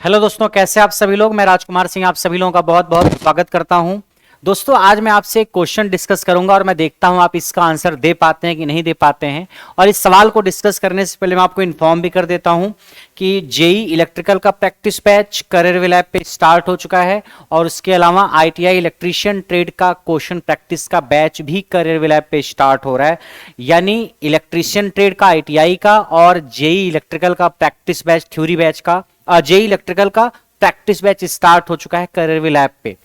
Hello दोस्तों, कैसे आप सभी लोग। मैं राजकुमार सिंह आप सभी लोगों का बहुत बहुत स्वागत करता हूं। दोस्तों, आज मैं आपसे एक क्वेश्चन डिस्कस करूंगा और मैं देखता हूं आप इसका आंसर दे पाते हैं कि नहीं दे पाते हैं। और इस सवाल को डिस्कस करने से पहले मैं आपको इन्फॉर्म भी कर देता हूं कि जेई इलेक्ट्रिकल का प्रैक्टिस बैच करियर लैब पे स्टार्ट हो चुका है और उसके अलावा आईटीआई इलेक्ट्रीशियन ट्रेड का क्वेश्चन प्रैक्टिस का बैच भी करियर लैब पे स्टार्ट हो रहा है। यानी इलेक्ट्रीशियन ट्रेड का आईटीआई का और जेई इलेक्ट्रिकल का प्रैक्टिस बैच थ्योरी बैच का जेई इलेक्ट्रिकल का प्रैक्टिस बैच स्टार्ट हो चुका है करियर लैब पे।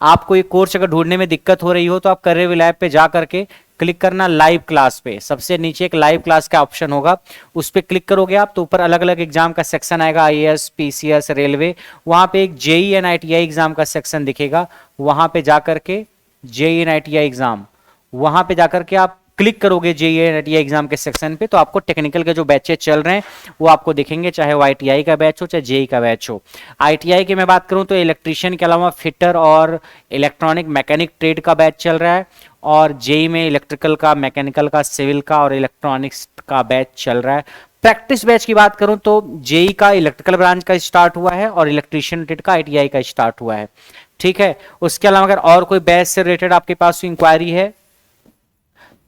आपको ये कोर्स अगर ढूंढने में दिक्कत हो रही हो तो आप करियर लैब पे जा करके क्लिक करना लाइव क्लास पे। सबसे नीचे एक लाइव क्लास का ऑप्शन होगा, उस पर क्लिक करोगे आप तो ऊपर अलग अलग एग्जाम का सेक्शन आएगा, आईएएस, पीसीएस, रेलवे। वहां पे एक जेई एंड आईटीआई एग्जाम का सेक्शन दिखेगा, वहां पे जाकर के जेई एंड आईटीआई एग्जाम, वहां पे जाकर के आप क्लिक करोगे जेईई नेटिया एग्जाम के सेक्शन पे तो आपको टेक्निकल के जो बैचेस चल रहे हैं वो आपको दिखेंगे, चाहे वो आईटीआई का बैच हो चाहे जेई का बैच हो। आईटीआई की मैं बात करूं तो इलेक्ट्रीशियन के अलावा फिटर और इलेक्ट्रॉनिक मैकेनिक ट्रेड का बैच चल रहा है, और जेई में इलेक्ट्रिकल का, मैकेनिकल का, सिविल का और इलेक्ट्रॉनिक्स का बैच चल रहा है। प्रैक्टिस बैच की बात करूं तो जेई का इलेक्ट्रिकल ब्रांच का स्टार्ट हुआ है और इलेक्ट्रीशियन ट्रेड का आईटीआई का स्टार्ट हुआ है। ठीक है, उसके अलावा अगर और कोई बैच से रिलेटेड आपके पास इंक्वायरी है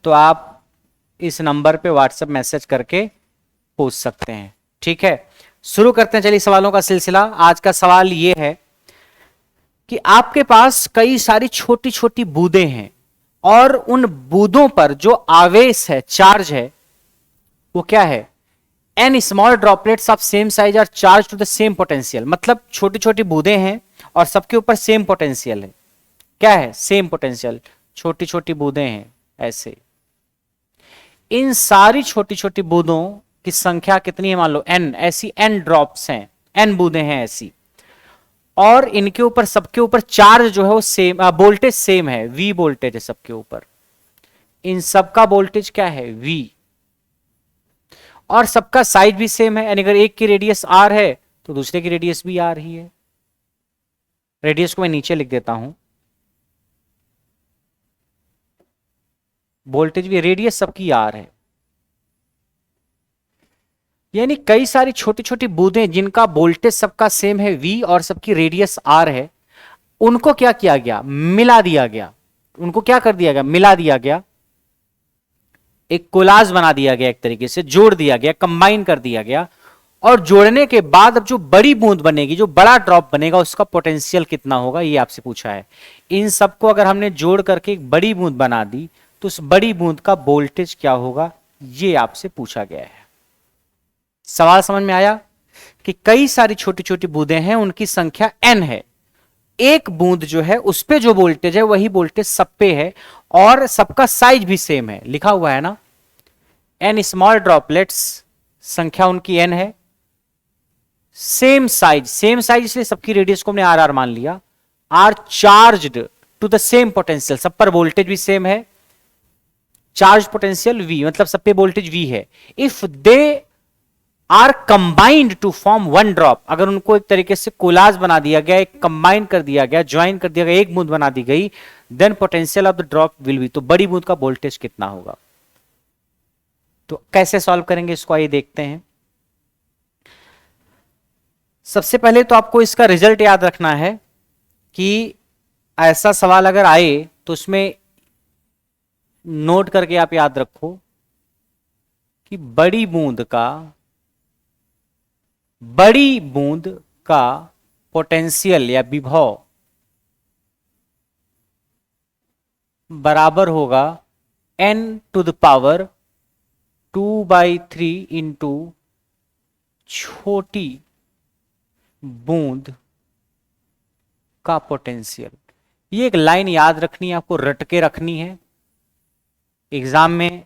तो आप इस नंबर पे व्हाट्सएप मैसेज करके पूछ सकते हैं। ठीक है, शुरू करते हैं, चलिए सवालों का सिलसिला। आज का सवाल यह है कि आपके पास कई सारी छोटी छोटी बूंदें हैं और उन बूंदों पर जो आवेश है, चार्ज है, वो क्या है? N small droplets of same size are charge to the same potential. मतलब छोटी छोटी बूंदें हैं और सबके ऊपर सेम पोटेंशियल है। क्या है? Same potential. छोटी छोटी बूंदें हैं ऐसे। इन सारी छोटी छोटी बूंदों की संख्या कितनी है? मान लो एन, ऐसी एन ड्रॉप्स हैं, एन बूंदें हैं ऐसी, और इनके ऊपर, सबके ऊपर चार्ज जो है वो सेम, वोल्टेज सेम है, वी वोल्टेज है सबके ऊपर। इन सबका वोल्टेज क्या है? वी। और सबका साइज भी सेम है, यानी अगर एक की रेडियस आर है तो दूसरे की रेडियस भी आर ही है। रेडियस को मैं नीचे लिख देता हूं, वोल्टेज भी, रेडियस सबकी आर है। यानी कई सारी छोटी छोटी बूंदें जिनका वोल्टेज सबका सेम है वी और सबकी रेडियस आर है, उनको क्या किया गया? मिला दिया गया। उनको क्या कर दिया गया? मिला दिया गया, एक कोलाज बना दिया गया, एक तरीके से जोड़ दिया गया, कंबाइन कर दिया गया। और जोड़ने के बाद अब जो बड़ी बूंद बनेगी, जो बड़ा ड्रॉप बनेगा, उसका पोटेंशियल कितना होगा, ये आपसे पूछा है। इन सबको अगर हमने जोड़ करके एक बड़ी बूंद बना दी तो उस बड़ी बूंद का वोल्टेज क्या होगा, ये आपसे पूछा गया है। सवाल समझ में आया कि कई सारी छोटी छोटी बूंदें हैं, उनकी संख्या एन है। एक बूंद जो है उस पे जो वोल्टेज है वही वोल्टेज सब पे है, और सबका साइज भी सेम है, लिखा हुआ है ना, एन स्मॉल ड्रॉपलेट्स, संख्या उनकी एन है, सेम साइज, सेम साइज इसलिए सबकी रेडियस को हमने आर आर मान लिया, are charged to the same potential, सब पर वोल्टेज भी सेम है, चार्ज पोटेंशियल वी, मतलब सब पे वोल्टेज वी है। If they are combined to form one drop, अगर उनको एक तरीके से कोलाज बना दिया गया, एक कंबाइन कर दिया गया, ज्वाइन कर दिया गया, एक बूंद बना दी गई, then potential of the drop will be, तो बड़ी बूंद का वोल्टेज कितना होगा। तो कैसे सॉल्व करेंगे इसको, आइए देखते हैं। सबसे पहले तो आपको इसका रिजल्ट याद रखना है कि ऐसा सवाल अगर आए तो उसमें नोट करके आप याद रखो कि बड़ी बूंद का पोटेंशियल या विभव बराबर होगा n to the power 2/3 into छोटी बूंद का पोटेंशियल। ये एक लाइन याद रखनी है आपको, रट के रखनी है। एग्जाम में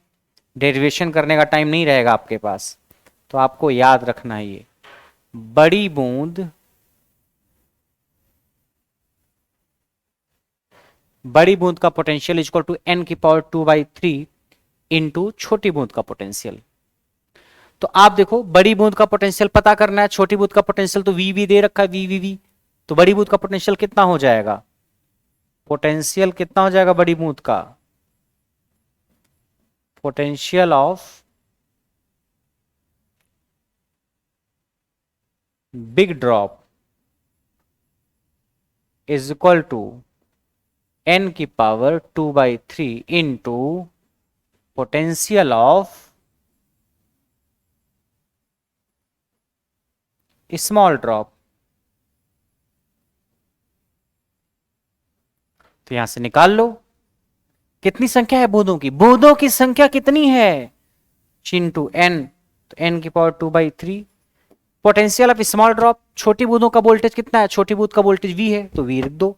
डेरिवेशन करने का टाइम नहीं रहेगा आपके पास, तो आपको याद रखना है ये। बड़ी बूंद का पोटेंशियल इक्वल टू एन की पावर 2/3 इंटू छोटी बूंद का पोटेंशियल। तो आप देखो, बड़ी बूंद का पोटेंशियल पता करना है, छोटी बूंद का पोटेंशियल तो वी वी दे रखा है, वी वी वी, तो बड़ी बूंद का पोटेंशियल कितना हो जाएगा? पोटेंशियल कितना हो जाएगा बड़ी बूंद का? Potential of big drop is equal to n की power 2/3 into potential of small drop. तो यहां से निकाल लो कितनी संख्या है बूंदों की, बूंदों की संख्या कितनी है, इंटू n, तो n की power 2/3 potential of small drop, छोटी बूंदों का वोल्टेज कितना है, छोटी बूंद का वोल्टेज v है तो v लिख दो।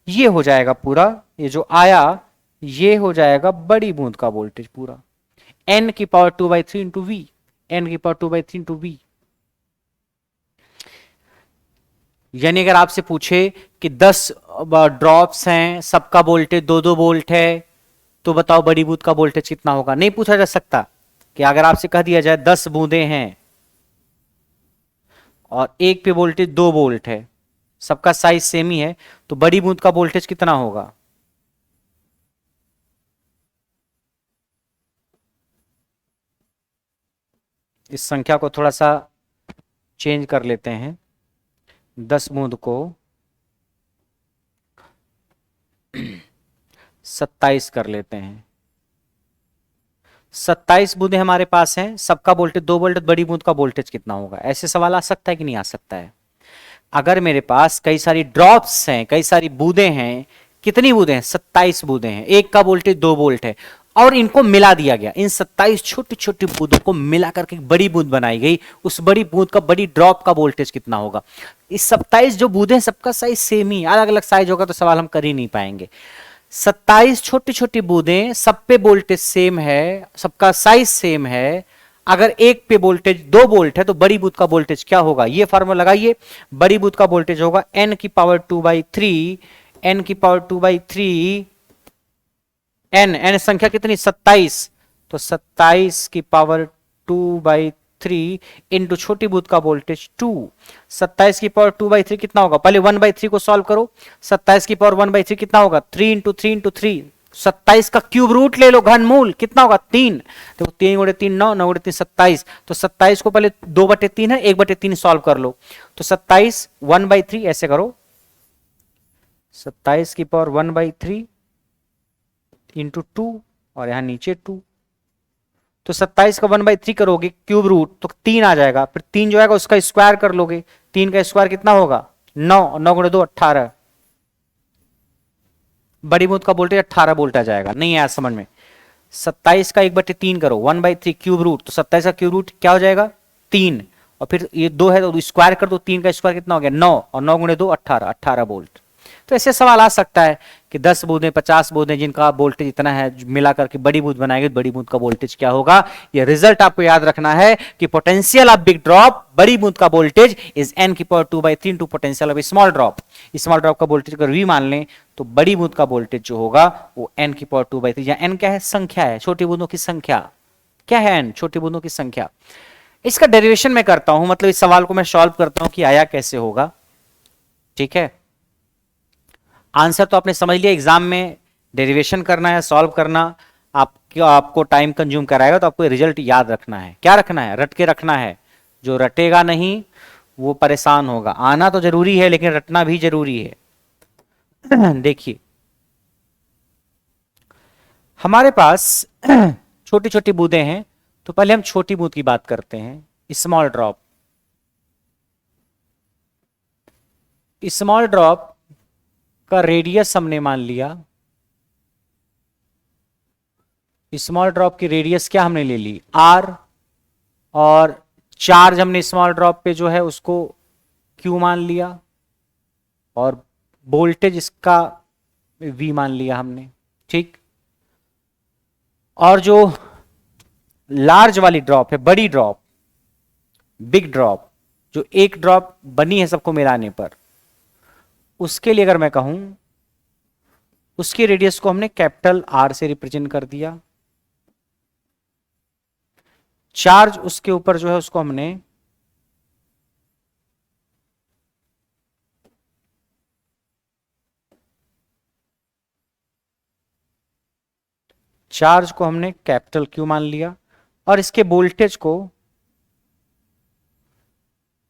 ये हो जाएगा पूरा, ये जो आया ये हो जाएगा बड़ी बूंद का वोल्टेज पूरा, n की पावर 2/3 इंटू वी, n की पावर 2/3 इंटू वी। यानी अगर आपसे पूछे कि 10 ड्रॉप्स हैं, सबका वोल्टेज 2-2 वोल्ट है, तो बताओ बड़ी बूंद का वोल्टेज कितना होगा। नहीं पूछा जा सकता कि अगर आपसे कह दिया जाए 10 बूंदें हैं और एक पे वोल्टेज 2 वोल्ट है, सबका साइज सेम ही है, तो बड़ी बूंद का वोल्टेज कितना होगा। इस संख्या को थोड़ा सा चेंज कर लेते हैं, 10 बूंद को 27 कर लेते हैं। 27 बूंदे हमारे पास हैं, सबका वोल्टेज 2 वोल्ट, बड़ी बूंद का वोल्टेज कितना होगा। ऐसे सवाल आ सकता है कि नहीं आ सकता है। अगर मेरे पास कई सारी ड्रॉप्स हैं, कई सारी बूंदें हैं, कितनी बूंदें हैं, 27 बूंदें हैं, एक का वोल्टेज 2 वोल्ट है और इनको मिला दिया गया, इन 27 छोटी छोटी बूंदों को मिला करके एक बड़ी बूंद बनाई गई, उस बड़ी बूंद का, बड़ी ड्रॉप का वोल्टेज कितना होगा। इस 27 जो बूंदें, सबका साइज सेम ही, अलग अलग साइज होगा तो सवाल हम कर ही नहीं पाएंगे। 27 छोटी छोटी बूंदें, सब पे वोल्टेज सेम है, सबका साइज सेम है, अगर एक पे वोल्टेज 2 वोल्ट है तो बड़ी बूंद का वोल्टेज क्या होगा, ये फार्मूला लगाइए। बड़ी बूंद का वोल्टेज होगा n की पावर 2/3, n की पावर 2/3, n संख्या कितनी, 27, तो 27 की पावर 2/3 इंटू छोटी बूंद का वोल्टेज 2। 27 की पावर 2/3 कितना होगा, पहले 1/3 को सॉल्व करो। 27 की पावर 1/3 कितना होगा, 3 इंटू 3 इंटू 3, 27 का क्यूब रूट ले लो, घनमूल कितना होगा, 3। तो 3 गुणे 3 9, 9 गुणे 3 27, तो 27 को पहले 2/3 है, 1/3 सॉल्व कर लो, तो 27 1/3 ऐसे करो, 27 की पावर 1/3 इंटू 2 और यहां नीचे 2, तो 27 का 1/3 करोगे क्यूब रूट तो 3 आ जाएगा, फिर 3 जो आएगा उसका स्क्वायर कर लोगे, 3 का स्क्वायर कितना होगा, 9, 9 गुणे 2 18, बड़ी बूंद का वोल्टेज 18 वोल्ट आ जाएगा। नहीं आया समझ में, 27 का 1/3 करो, 1/3 क्यूब रूट, तो 27 का क्यूब रूट क्या हो जाएगा, 3, और फिर ये 2 है तो स्क्वायर कर दो, 3 का स्क्वायर कितना हो गया, 9, और 9 गुणे 2 18, 18 वोल्ट। तो ऐसे सवाल आ सकता है कि 10 बूंदें, 50 बूंदें, जिनका वोल्टेज इतना है, मिला करके बड़ी बूंद बनाएंगे, बड़ी बूंद का वोल्टेज क्या होगा। ये रिजल्ट आपको याद रखना है कि पोटेंशियल ऑफ बिग ड्रॉप, बड़ी बूंद का वोल्टेज इज n की power 2/3 into potential of small drop. Small drop का वोल्टेज अगर v मान लें तो बड़ी बूंद का वोल्टेज जो होगा वो n की पावर 2/3, या n क्या है, संख्या है, छोटी बूंदों की संख्या। क्या है n, छोटी बूंदों की संख्या। इसका डेरिवेशन मैं करता हूं, मतलब इस सवाल को मैं सॉल्व करता हूं कि आया कैसे होगा। ठीक है, आंसर तो आपने समझ लिया, एग्जाम में डेरिवेशन करना है, सॉल्व करना आपको टाइम कंज्यूम कराएगा, तो आपको रिजल्ट याद रखना है। क्या रखना है, रट के रखना है, जो रटेगा नहीं वो परेशान होगा। आना तो जरूरी है लेकिन रटना भी जरूरी है। देखिए हमारे पास छोटी छोटी बूंदें हैं, तो पहले हम छोटी बूंद की बात करते हैं, स्मॉल ड्रॉप। स्मॉल ड्रॉप का रेडियस हमने मान लिया, स्मॉल ड्रॉप की रेडियस क्या हमने ले ली, r, और चार्ज हमने स्मॉल ड्रॉप पे जो है उसको q मान लिया, और वोल्टेज इसका v मान लिया हमने। ठीक, और जो लार्ज वाली ड्रॉप है, बड़ी ड्रॉप, बिग ड्रॉप, जो एक ड्रॉप बनी है सबको मिलाने पर, उसके लिए अगर मैं कहूं, उसकी रेडियस को हमने कैपिटल R से रिप्रेजेंट कर दिया। चार्ज उसके ऊपर जो है उसको हमने कैपिटल Q मान लिया, और इसके वोल्टेज को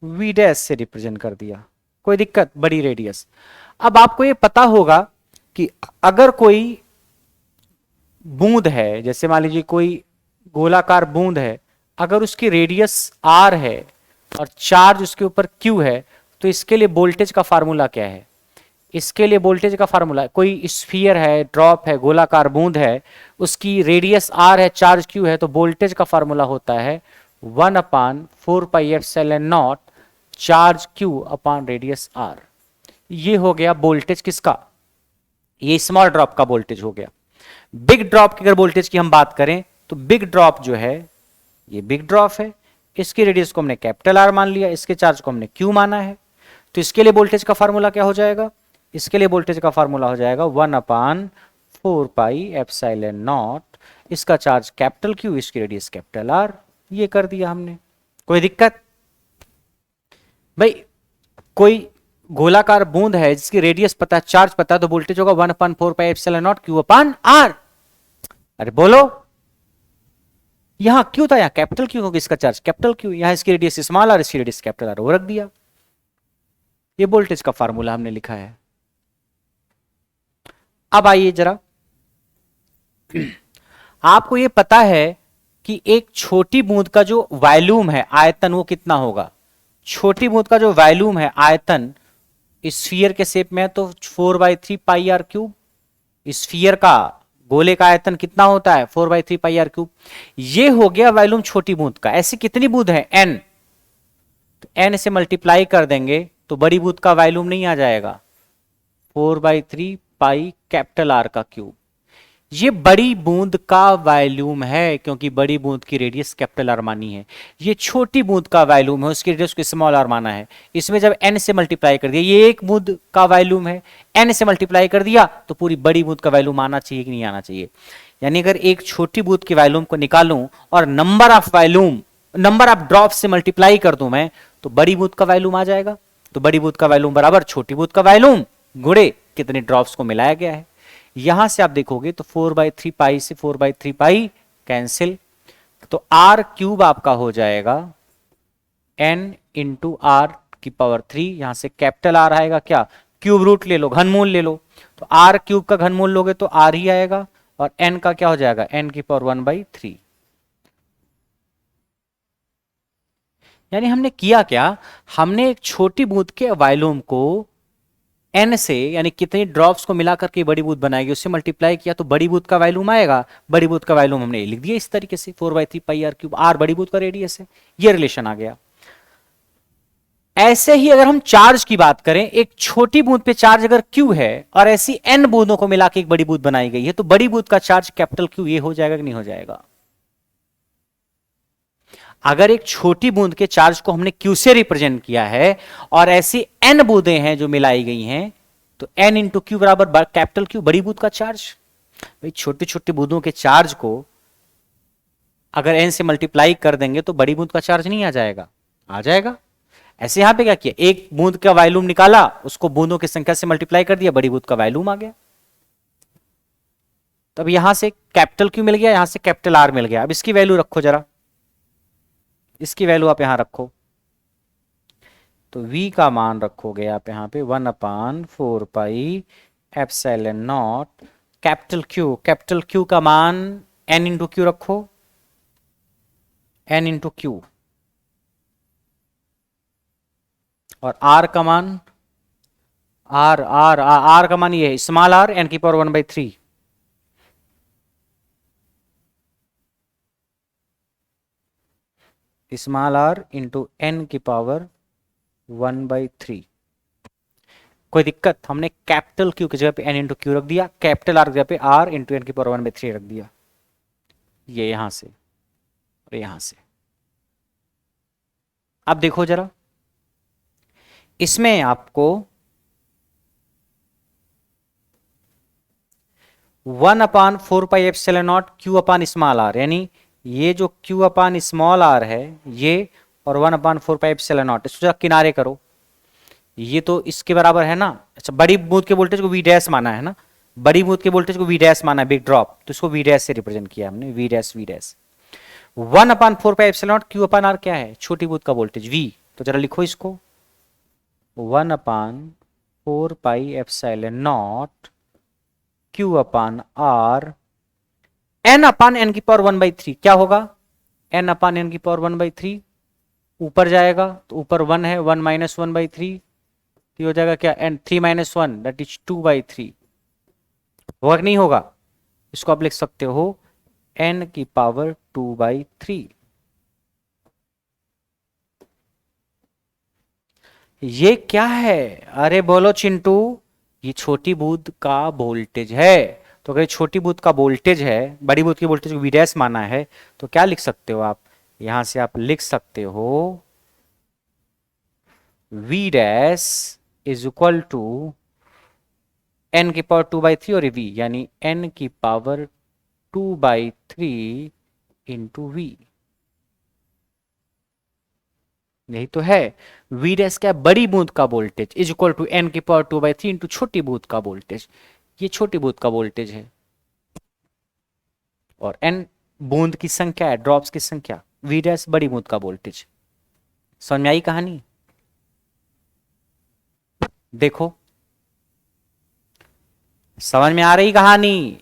V डैश से रिप्रेजेंट कर दिया। कोई दिक्कत, बड़ी रेडियस। अब आपको ये पता होगा कि अगर कोई बूंद है, जैसे मान लीजिए कोई गोलाकार बूंद है, अगर उसकी रेडियस r है और चार्ज उसके ऊपर q है, तो इसके लिए वोल्टेज का फार्मूला क्या है? इसके लिए वोल्टेज का फार्मूला, कोई स्फीयर है, ड्रॉप है, गोलाकार बूंद है, उसकी रेडियस r है, चार्ज q है, तो वोल्टेज का फार्मूला होता है 1/4πε0 charge q upon radius r। ये हो गया वोल्टेज किसका? ये स्मॉल ड्रॉप का वोल्टेज हो गया। बिग ड्रॉप की अगर वोल्टेज की हम बात करें तो बिग ड्रॉप जो है, ये बिग ड्रॉप है, इसकी रेडियस को हमने कैपिटल R मान लिया, इसके चार्ज को हमने Q माना है, तो इसके लिए वोल्टेज का फार्मूला क्या हो जाएगा? इसके लिए वोल्टेज का फार्मूला हो जाएगा 1/4πε0, इसका चार्ज कैपिटल Q, इसकी रेडियस कैपिटल R। ये कर दिया हमने, कोई दिक्कत? भाई कोई गोलाकार बूंद है जिसकी रेडियस पता है, चार्ज पता है, तो वोल्टेज होगा 1/4πε0 Q अपॉन R। अरे बोलो, यहां क्यों था? यहां कैपिटल क्यू होगा, इसका चार्ज कैपिटल क्यू, यहां इसकी रेडियस स्मॉल आर, इसकी रेडियस कैपिटल आर, वो रख दिया। ये वोल्टेज का फार्मूला हमने लिखा है। अब आइए जरा, आपको ये पता है कि एक छोटी बूंद का जो वॉल्यूम है, आयतन, वो कितना होगा? छोटी बूंद का जो वॉल्यूम है, आयतन, स्फीयर के शेप में है तो 4/3πr³। स्फीयर का, गोले का आयतन कितना होता है? 4/3πr³। ये हो गया वॉल्यूम छोटी बूंद का। ऐसी कितनी बूंद है? n। तो n से मल्टीप्लाई कर देंगे तो बड़ी बूंद का वॉल्यूम नहीं आ जाएगा, 4/3π कैपिटल R का क्यूब। ये बड़ी बूंद का वॉल्यूम है, क्योंकि बड़ी बूंद की रेडियस कैपिटल R मानी है। ये छोटी बूंद का वॉल्यूम है, उसकी रेडियस को स्मॉल r माना है। इसमें जब n से मल्टीप्लाई कर दिया, ये एक बूंद का वॉल्यूम है, n से मल्टीप्लाई कर दिया तो पूरी बड़ी बूंद का वॉल्यूम आना चाहिए कि नहीं आना चाहिए? यानी अगर एक छोटी बूंद के वॉल्यूम को निकालूं और नंबर ऑफ ड्रॉप से मल्टीप्लाई कर दूं मैं, तो बड़ी बूंद का वॉल्यूम आ जाएगा। तो बड़ी बूंद का वॉल्यूम बराबर छोटी बूंद का वॉल्यूम गुणे कितने ड्रॉप्स को मिलाया गया है। यहां से आप देखोगे तो 4/3π से 4/3π कैंसिल, तो r³ आपका हो जाएगा n इंटू r⁻3। यहां से कैपिटल R आएगा, क्या? क्यूब रूट ले लो, घनमूल ले लो, तो r³ का घनमूल लोगे तो r ही आएगा, और n का क्या हो जाएगा? n⁻1/3। यानी हमने किया क्या? हमने एक छोटी बूंद के वॉल्यूम को n से, यानी कितनी ड्रॉप्स को मिलाकर के बड़ी बूंद बनाएगी, उससे मल्टीप्लाई किया तो बड़ी बूंद का वॉल्यूम आएगा। बड़ी बूंद का वॉल्यूम हमने लिख दिया इस तरीके से, 4/3πr³। r बड़ी बूंद का रेडियस है, ये रिलेशन आ गया। ऐसे ही अगर हम चार्ज की बात करें, एक छोटी बूंद पे चार्ज अगर Q है और ऐसी n बूंदों को मिला के एक बड़ी बूंद बनाई गई है, तो बड़ी बूंद का चार्ज कैपिटल Q, ये हो जाएगा कि नहीं हो जाएगा? अगर एक छोटी बूंद के चार्ज को हमने Q से रिप्रेजेंट किया है और ऐसी n बूंदें हैं जो मिलाई गई हैं, तो n इंटू क्यू बराबर कैपिटल Q, बड़ी बूंद का चार्ज। भाई छोटी छोटी बूंदों के चार्ज को अगर n से मल्टीप्लाई कर देंगे तो बड़ी बूंद का चार्ज नहीं आ जाएगा? आ जाएगा। ऐसे यहां पे क्या किया? एक बूंद का वॉल्यूम निकाला, उसको बूंदों की संख्या से मल्टीप्लाई कर दिया, बड़ी बूंद का वॉल्यूम आ गया। तो अब यहां से कैपिटल Q मिल गया, यहां से कैपिटल R मिल गया। अब इसकी वैल्यू रखो जरा, इसकी वैल्यू आप यहां रखो, तो v का मान रखोगे आप यहां पे 1/4πε0 कैपिटल Q का मान n इंटू क्यू रखो, n इंटू क्यू, और r का मान, r का मान ये है small r, n⁻1/3। Small r into n⁻1/3। कोई दिक्कत? हमने कैपिटल Q की जगह पे n इंटू क्यू रख दिया, कैपिटल R की जगह पे r इंटू n⁻1/3 रख दिया। ये यहां से और यहां से। अब देखो जरा, इसमें आपको 1/4πε0 Q अपॉन स्मॉल r, यानी ये जो Q अपॉन स्मॉल r है ये, और 1/4πε0, इसको जरा किनारे करो, ये तो इसके बराबर है ना। अच्छा, बड़ी बूंद के वोल्टेज को V' माना है ना, बड़ी बूंद के वोल्टेज को V' माना है, बिग ड्रॉप, तो इसको V' से रिप्रेजेंट किया हमने, V'। 1/4πε0 Q अपॉन R क्या है? छोटी बूंद का वोल्टेज V। तो जरा लिखो इसको, 1/4πε0 Q/R n/n⁴ क्या होगा? n/n⁴ ऊपर जाएगा तो ऊपर 1 है, 1 - 1/3 तो हो जाएगा क्या, n 3 - 1 दैट इज 2/3। होगा कि नहीं होगा? इसको आप लिख सकते हो n⁴2/3। ये क्या है? अरे बोलो चिंटू, ये छोटी बूंद का वोल्टेज है। तो अगर छोटी बूंद का वोल्टेज है, बड़ी बूंद की वोल्टेज को V' माना है, तो क्या लिख सकते हो आप? यहां से आप लिख सकते हो V' is equal to n⁴2/3 और V, यानी n⁴2/3 इंटू V। यही तो है। V' क्या? बड़ी बूंद का voltage is equal to n⁴2/3 into छोटी बूंद का वोल्टेज। ये छोटी बूंद का वोल्टेज है और n बूंद की संख्या है, ड्रॉप्स की संख्या। V' बड़ी बूंद का वोल्टेज। समझ में आई कहानी? देखो, समझ में आ रही कहानी?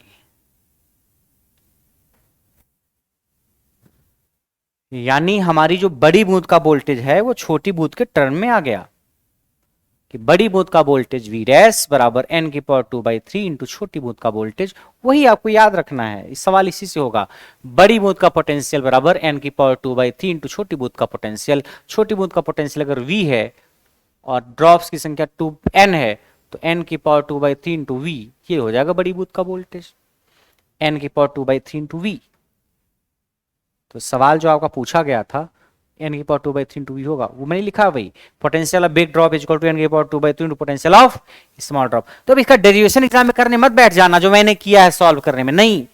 यानी हमारी जो बड़ी बूंद का वोल्टेज है वो छोटी बूंद के टर्म में आ गया कि बड़ी बूंद का वोल्टेज V' बराबर n⁴2/3 इंटू छोटी बूंद का वोल्टेज। वही आपको याद रखना है, इस सवाल इसी से होगा। बड़ी बूंद का पोटेंशियल बराबर n⁴2/3 इंटू छोटी बूंद का पोटेंशियल। छोटी बूंद का पोटेंशियल अगर V है और ड्रॉप्स की संख्या 2n है तो n⁴2/3 इंटू V, ये हो जाएगा बड़ी बूंद का वोल्टेज n⁴2/3 इंटू V। तो सवाल जो आपका पूछा गया था n⁴2/3 इंटू V होगा, वो मैंने लिखा वही। Potential of big drop is equal to n⁴2/3 into potential of small drop. तो अब इसका डेरिवेशन एग्जाम में करने मत बैठ जाना जो मैंने किया है सॉल्व करने में, नहीं।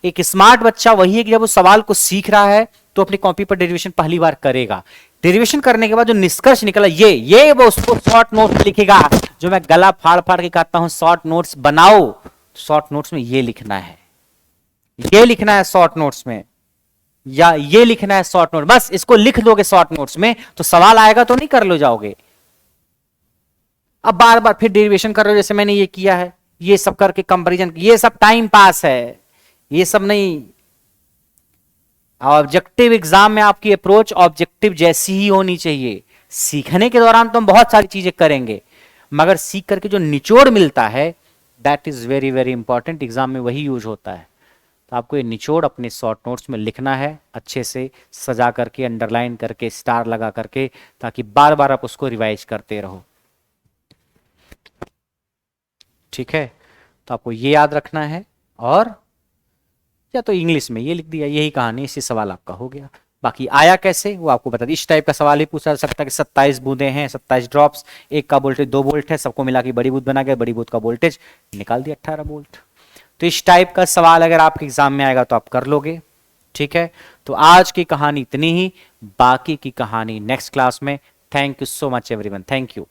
एक स्मार्ट बच्चा वही है कि जब वो सवाल को सीख रहा है तो अपनी कॉपी पर डेरिवेशन पहली बार करेगा। डेरिवेशन करने के बाद जो निष्कर्ष निकला ये वो उसको शॉर्ट नोट में लिखेगा। जो मैं गला फाड़ फाड़ के कहता हूं शॉर्ट नोट्स बनाओ, शॉर्ट नोट्स में ये लिखना है, ये लिखना है शॉर्ट नोट्स में, या ये लिखना है शॉर्ट नोट। बस इसको लिख दोगे शॉर्ट नोट्स में तो सवाल आएगा तो नहीं कर लो जाओगे। अब बार बार फिर डेरिवेशन कर रहे हो जैसे मैंने ये किया है, ये सब करके कंपैरिजन, ये सब टाइम पास है, ये सब नहीं। ऑब्जेक्टिव एग्जाम में आपकी अप्रोच ऑब्जेक्टिव जैसी ही होनी चाहिए। सीखने के दौरान तो हम बहुत सारी चीजें करेंगे, मगर सीख करके जो निचोड़ मिलता है that is very very important, exam में वही यूज होता है। तो आपको ये निचोड़ अपने शॉर्ट नोट्स में लिखना है, अच्छे से सजा करके, अंडरलाइन करके, स्टार लगा करके, ताकि बार बार आप उसको रिवाइज करते रहो। ठीक है, तो आपको ये याद रखना है। और या तो इंग्लिश में ये लिख दिया, यही कहानी, इसी सवाल आपका हो गया। बाकी आया कैसे वो आपको बता दी। इस टाइप का सवाल ही पूछा जा सकता है कि 27 बूंदे हैं, 27 ड्रॉप्स, एक का वोल्टेज 2 वोल्ट है, सबको मिला के बड़ी बूंद बना गया, बड़ी बूंद का वोल्टेज निकाल दिया 18 वोल्ट। तो इस टाइप का सवाल अगर आपके एग्जाम में आएगा तो आप कर लोगे। ठीक है, तो आज की कहानी इतनी ही, बाकी की कहानी नेक्स्ट क्लास में। Thank you so much everyone, thank you.